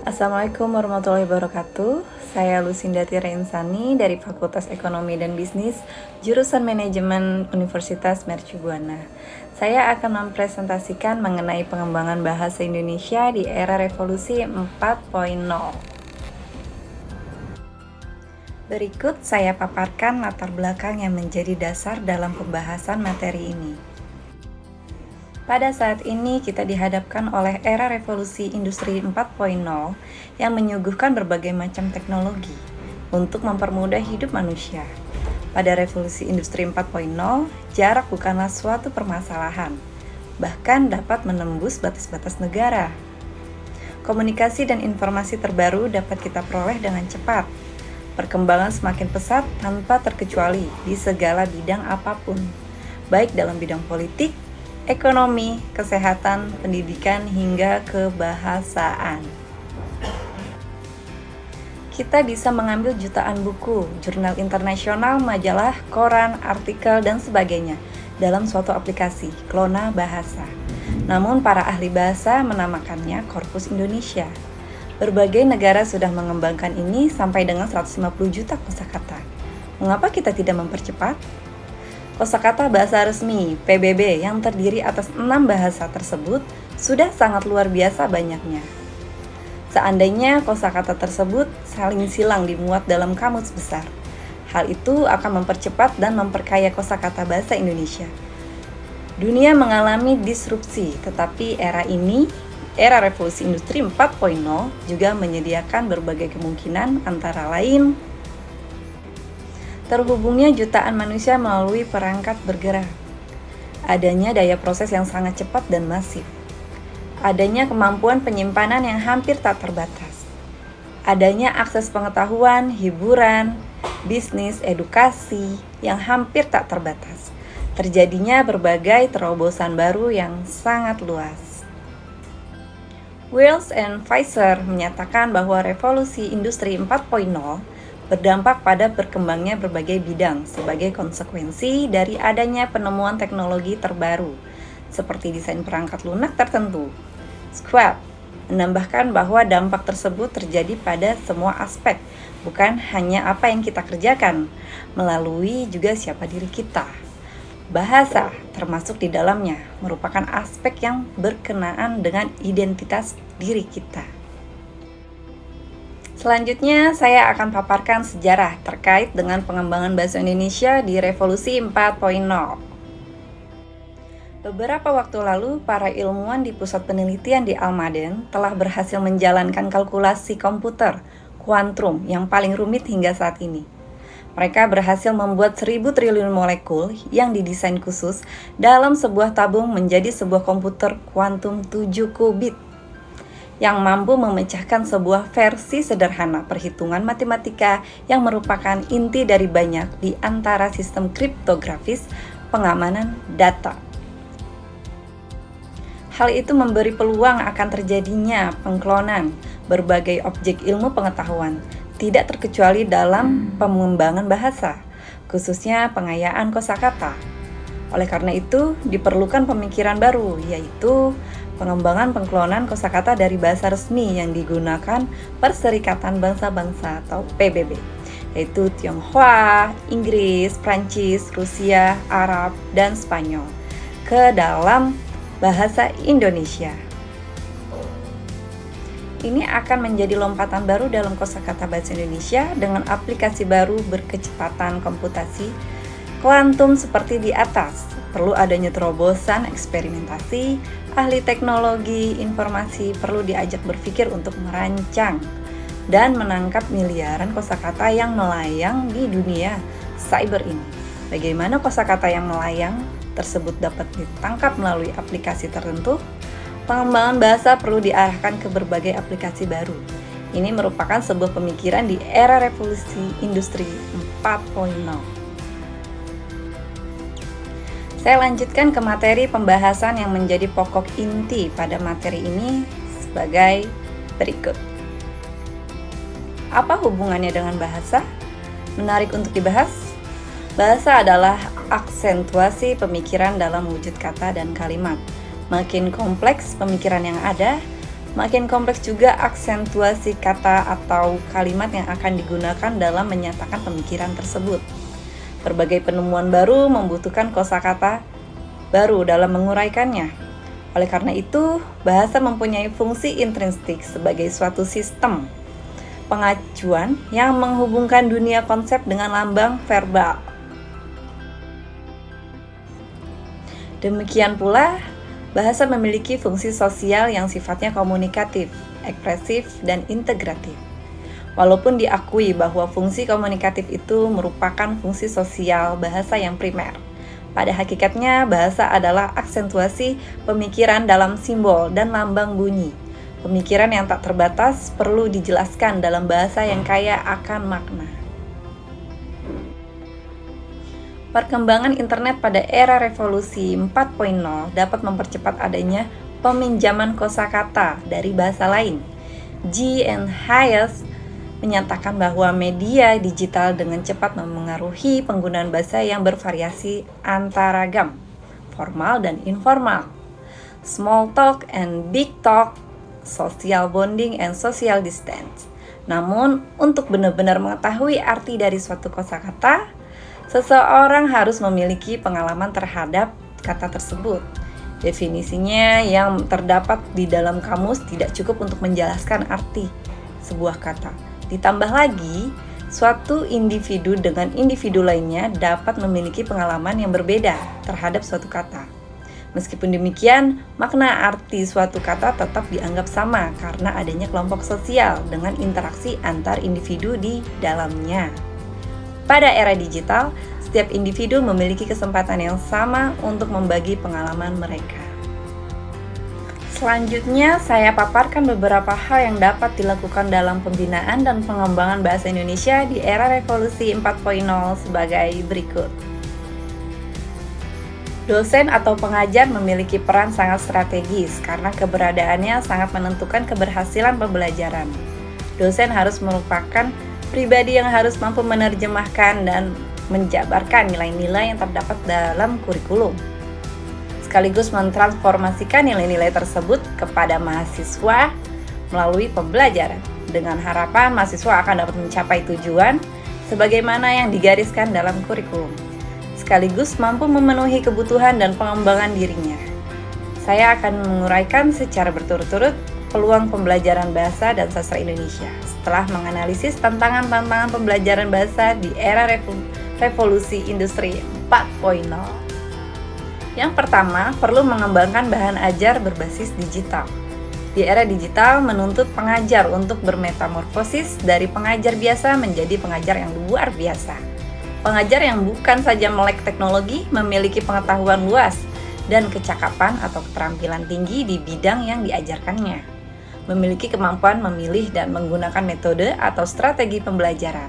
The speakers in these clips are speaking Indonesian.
Assalamualaikum warahmatullahi wabarakatuh. Saya Lucinda Tirainsani dari Fakultas Ekonomi dan Bisnis, jurusan Manajemen Universitas Mercubuana. Saya akan mempresentasikan mengenai pengembangan bahasa Indonesia di era revolusi 4.0. Berikut saya paparkan latar belakang yang menjadi dasar dalam pembahasan materi ini. Pada saat ini kita dihadapkan oleh era revolusi industri 4.0 yang menyuguhkan berbagai macam teknologi untuk mempermudah hidup manusia. Pada revolusi industri 4.0, jarak bukanlah suatu permasalahan, bahkan dapat menembus batas-batas negara. Komunikasi dan informasi terbaru dapat kita peroleh dengan cepat. Perkembangan semakin pesat tanpa terkecuali di segala bidang apapun, baik dalam bidang politik, ekonomi, kesehatan, pendidikan, hingga kebahasaan. Kita bisa mengambil jutaan buku, jurnal internasional, majalah, koran, artikel, dan sebagainya dalam suatu aplikasi, Klona Bahasa. Namun para ahli bahasa menamakannya Korpus Indonesia. Berbagai negara sudah mengembangkan ini sampai dengan 150 juta kosakata. Mengapa kita tidak mempercepat? Kosakata bahasa resmi PBB yang terdiri atas 6 bahasa tersebut sudah sangat luar biasa banyaknya. Seandainya kosakata tersebut saling silang dimuat dalam kamus besar, hal itu akan mempercepat dan memperkaya kosakata bahasa Indonesia. Dunia mengalami disrupsi, tetapi era ini, era revolusi industri 4.0 juga menyediakan berbagai kemungkinan, antara lain terhubungnya jutaan manusia melalui perangkat bergerak, adanya daya proses yang sangat cepat dan masif, adanya kemampuan penyimpanan yang hampir tak terbatas, adanya akses pengetahuan, hiburan, bisnis, edukasi yang hampir tak terbatas, terjadinya berbagai terobosan baru yang sangat luas. Wells and Pfizer menyatakan bahwa revolusi industri 4.0 berdampak pada berkembangnya berbagai bidang sebagai konsekuensi dari adanya penemuan teknologi terbaru, seperti desain perangkat lunak tertentu. Schwab menambahkan bahwa dampak tersebut terjadi pada semua aspek, bukan hanya apa yang kita kerjakan, melalui juga siapa diri kita. Bahasa, termasuk di dalamnya, merupakan aspek yang berkenaan dengan identitas diri kita. Selanjutnya, saya akan paparkan sejarah terkait dengan pengembangan bahasa Indonesia di revolusi 4.0. Beberapa waktu lalu, para ilmuwan di pusat penelitian di Almaden telah berhasil menjalankan kalkulasi komputer kuantrum yang paling rumit hingga saat ini. Mereka berhasil membuat 1000 triliun molekul yang didesain khusus dalam sebuah tabung menjadi sebuah komputer kuantum 7 qubit yang mampu memecahkan sebuah versi sederhana perhitungan matematika yang merupakan inti dari banyak di antara sistem kriptografis pengamanan data. Hal itu memberi peluang akan terjadinya pengklonan berbagai objek ilmu pengetahuan, tidak terkecuali dalam pengembangan bahasa, khususnya pengayaan kosakata. Oleh karena itu, diperlukan pemikiran baru, yaitu pengembangan pengklonan kosakata dari bahasa resmi yang digunakan Perserikatan Bangsa-Bangsa atau PBB, yaitu Tionghoa, Inggris, Prancis, Rusia, Arab, dan Spanyol, ke dalam bahasa Indonesia. Ini akan menjadi lompatan baru dalam kosakata bahasa Indonesia dengan aplikasi baru berkecepatan komputasi kuantum seperti di atas. Perlu adanya terobosan eksperimentasi, ahli teknologi informasi perlu diajak berpikir untuk merancang dan menangkap miliaran kosakata yang melayang di dunia cyber ini. Bagaimana kosakata yang melayang tersebut dapat ditangkap melalui aplikasi tertentu? Pengembangan bahasa perlu diarahkan ke berbagai aplikasi baru. Ini merupakan sebuah pemikiran di era revolusi industri 4.0. Saya lanjutkan ke materi pembahasan yang menjadi pokok inti pada materi ini sebagai berikut. Apa hubungannya dengan bahasa? Menarik untuk dibahas. Bahasa adalah aksentuasi pemikiran dalam wujud kata dan kalimat. Makin kompleks pemikiran yang ada, Makin kompleks juga aksentuasi kata atau kalimat yang akan digunakan dalam menyatakan pemikiran tersebut. Berbagai penemuan baru membutuhkan kosakata baru dalam menguraikannya. Oleh karena itu, bahasa mempunyai fungsi intrinsik sebagai suatu sistem pengacuan yang menghubungkan dunia konsep dengan lambang verbal. Demikian pula, bahasa memiliki fungsi sosial yang sifatnya komunikatif, ekspresif, dan integratif. Walaupun diakui bahwa fungsi komunikatif itu merupakan fungsi sosial bahasa yang primer, pada hakikatnya bahasa adalah aksentuasi pemikiran dalam simbol dan lambang bunyi. Pemikiran yang tak terbatas perlu dijelaskan dalam bahasa yang kaya akan makna. Perkembangan internet pada era revolusi 4.0 dapat mempercepat adanya peminjaman kosakata dari bahasa lain. G. N. Hayes menyatakan bahwa media digital dengan cepat memengaruhi penggunaan bahasa yang bervariasi antaragam, formal dan informal, small talk and big talk, social bonding and social distance. Namun, untuk benar-benar mengetahui arti dari suatu kosakata, seseorang harus memiliki pengalaman terhadap kata tersebut. Definisinya yang terdapat di dalam kamus tidak cukup untuk menjelaskan arti sebuah kata. Ditambah lagi, suatu individu dengan individu lainnya dapat memiliki pengalaman yang berbeda terhadap suatu kata. Meskipun demikian, makna arti suatu kata tetap dianggap sama karena adanya kelompok sosial dengan interaksi antar individu di dalamnya. Pada era digital, setiap individu memiliki kesempatan yang sama untuk membagi pengalaman mereka. Selanjutnya, saya paparkan beberapa hal yang dapat dilakukan dalam pembinaan dan pengembangan bahasa Indonesia di era revolusi 4.0 sebagai berikut. Dosen atau pengajar memiliki peran sangat strategis karena keberadaannya sangat menentukan keberhasilan pembelajaran. Dosen harus merupakan pribadi yang harus mampu menerjemahkan dan menjabarkan nilai-nilai yang terdapat dalam kurikulum, sekaligus mentransformasikan nilai-nilai tersebut kepada mahasiswa melalui pembelajaran, dengan harapan mahasiswa akan dapat mencapai tujuan sebagaimana yang digariskan dalam kurikulum, sekaligus mampu memenuhi kebutuhan dan pengembangan dirinya. Saya akan menguraikan secara berturut-turut peluang pembelajaran bahasa dan sastra Indonesia setelah menganalisis tantangan-tantangan pembelajaran bahasa di era revolusi industri 4.0. Yang pertama, perlu mengembangkan bahan ajar berbasis digital. Di era digital menuntut pengajar untuk bermetamorfosis dari pengajar biasa menjadi pengajar yang luar biasa. Pengajar yang bukan saja melek teknologi, memiliki pengetahuan luas dan kecakapan atau keterampilan tinggi di bidang yang diajarkannya. Memiliki kemampuan memilih dan menggunakan metode atau strategi pembelajaran.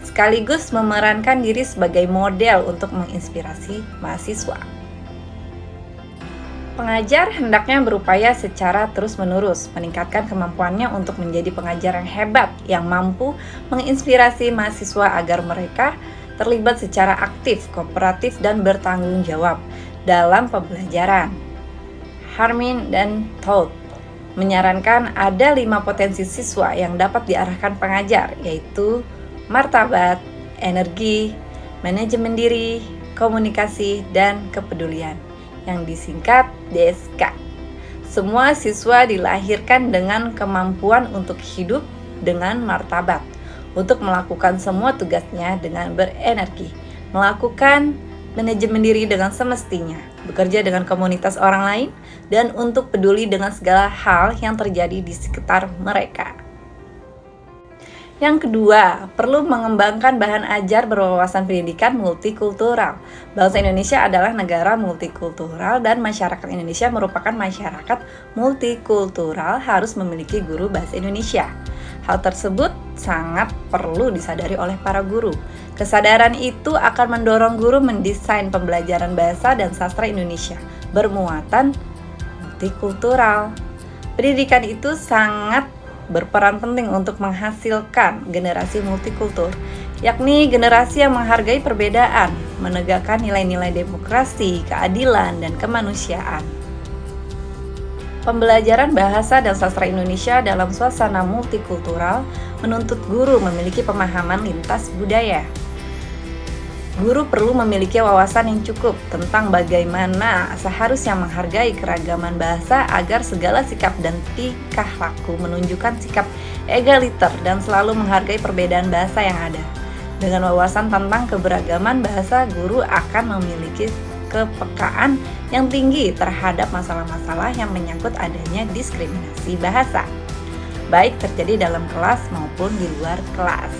Sekaligus memerankan diri sebagai model untuk menginspirasi mahasiswa. Pengajar hendaknya berupaya secara terus-menerus meningkatkan kemampuannya untuk menjadi pengajar yang hebat yang mampu menginspirasi mahasiswa agar mereka terlibat secara aktif, kooperatif, dan bertanggung jawab dalam pembelajaran. Harmin dan Todd menyarankan ada 5 potensi siswa yang dapat diarahkan pengajar, yaitu martabat, energi, manajemen diri, komunikasi, dan kepedulian, yang disingkat DSK. Semua siswa dilahirkan dengan kemampuan untuk hidup dengan martabat, untuk melakukan semua tugasnya dengan berenergi, melakukan manajemen diri dengan semestinya, bekerja dengan komunitas orang lain, dan untuk peduli dengan segala hal yang terjadi di sekitar mereka. Yang kedua, perlu mengembangkan bahan ajar berwawasan pendidikan multikultural. Bangsa Indonesia adalah negara multikultural dan masyarakat Indonesia merupakan masyarakat multikultural harus memiliki guru bahasa Indonesia. Hal tersebut sangat perlu disadari oleh para guru. Kesadaran itu akan mendorong guru mendesain pembelajaran bahasa dan sastra Indonesia bermuatan multikultural. Pendidikan itu sangat berperan penting untuk menghasilkan generasi multikultur, yakni generasi yang menghargai perbedaan, menegakkan nilai-nilai demokrasi, keadilan, dan kemanusiaan. Pembelajaran bahasa dan sastra Indonesia dalam suasana multikultural menuntut guru memiliki pemahaman lintas budaya. Guru perlu memiliki wawasan yang cukup tentang bagaimana seharusnya menghargai keragaman bahasa agar segala sikap dan tingkah laku menunjukkan sikap egaliter dan selalu menghargai perbedaan bahasa yang ada. Dengan wawasan tentang keberagaman bahasa, guru akan memiliki kepekaan yang tinggi terhadap masalah-masalah yang menyangkut adanya diskriminasi bahasa, baik terjadi dalam kelas maupun di luar kelas.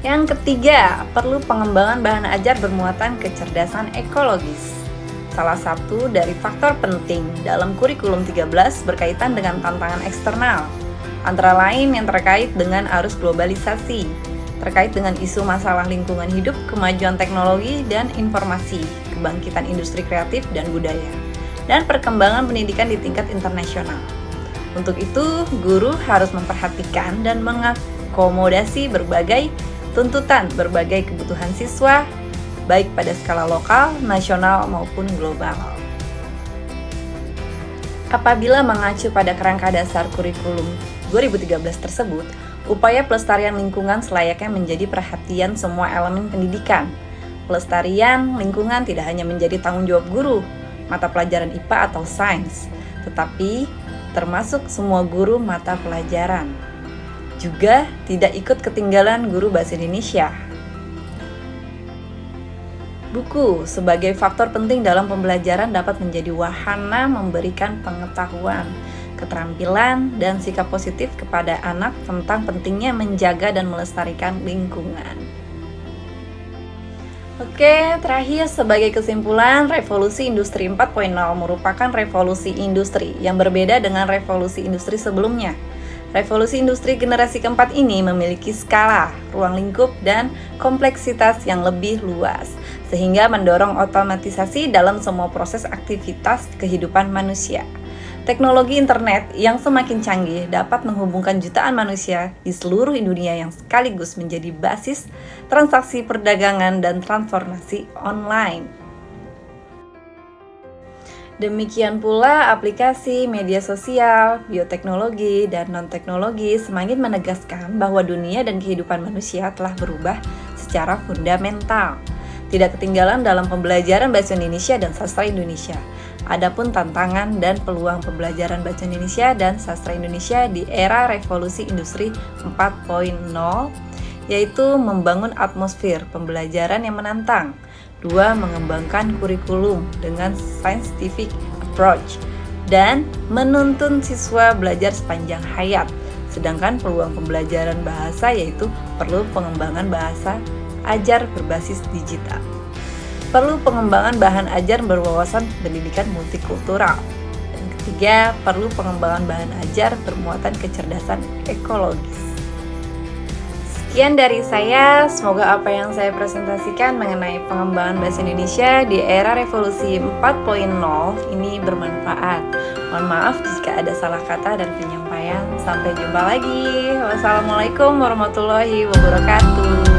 Yang ketiga, perlu pengembangan bahan ajar bermuatan kecerdasan ekologis. Salah satu dari faktor penting dalam kurikulum 13 berkaitan dengan tantangan eksternal, antara lain yang terkait dengan arus globalisasi, terkait dengan isu masalah lingkungan hidup, kemajuan teknologi dan informasi, kebangkitan industri kreatif dan budaya, dan perkembangan pendidikan di tingkat internasional. Untuk itu, guru harus memperhatikan dan mengakomodasi berbagai tuntutan, berbagai kebutuhan siswa, baik pada skala lokal, nasional, maupun global. Apabila mengacu pada kerangka dasar kurikulum 2013 tersebut, upaya pelestarian lingkungan selayaknya menjadi perhatian semua elemen pendidikan. Pelestarian lingkungan tidak hanya menjadi tanggung jawab guru mata pelajaran IPA atau sains, tetapi termasuk semua guru mata pelajaran. Juga tidak ikut ketinggalan guru bahasa Indonesia. Buku sebagai faktor penting dalam pembelajaran dapat menjadi wahana memberikan pengetahuan, keterampilan, dan sikap positif kepada anak tentang pentingnya menjaga dan melestarikan lingkungan. Oke, terakhir sebagai kesimpulan, revolusi industri 4.0 merupakan revolusi industri yang berbeda dengan revolusi industri sebelumnya. Revolusi industri generasi keempat ini memiliki skala, ruang lingkup, dan kompleksitas yang lebih luas, sehingga mendorong otomatisasi dalam semua proses aktivitas kehidupan manusia. Teknologi internet yang semakin canggih dapat menghubungkan jutaan manusia di seluruh dunia yang sekaligus menjadi basis transaksi perdagangan dan transformasi online. Demikian pula aplikasi media sosial, bioteknologi, dan non-teknologi semakin menegaskan bahwa dunia dan kehidupan manusia telah berubah secara fundamental. Tidak ketinggalan dalam pembelajaran bahasa Indonesia dan sastra Indonesia. Adapun tantangan dan peluang pembelajaran bahasa Indonesia dan sastra Indonesia di era revolusi industri 4.0 yaitu membangun atmosfer pembelajaran yang menantang. 2. Mengembangkan kurikulum dengan scientific approach dan menuntun siswa belajar sepanjang hayat. Sedangkan peluang pembelajaran bahasa yaitu perlu pengembangan bahasa ajar berbasis digital. Perlu pengembangan bahan ajar berwawasan pendidikan multikultural. Dan ketiga, perlu pengembangan bahan ajar bermuatan kecerdasan ekologis. Sekian dari saya, semoga apa yang saya presentasikan mengenai pengembangan bahasa Indonesia di era revolusi 4.0 ini bermanfaat. Mohon maaf jika ada salah kata dan penyampaian. Sampai jumpa lagi. Wassalamualaikum warahmatullahi wabarakatuh.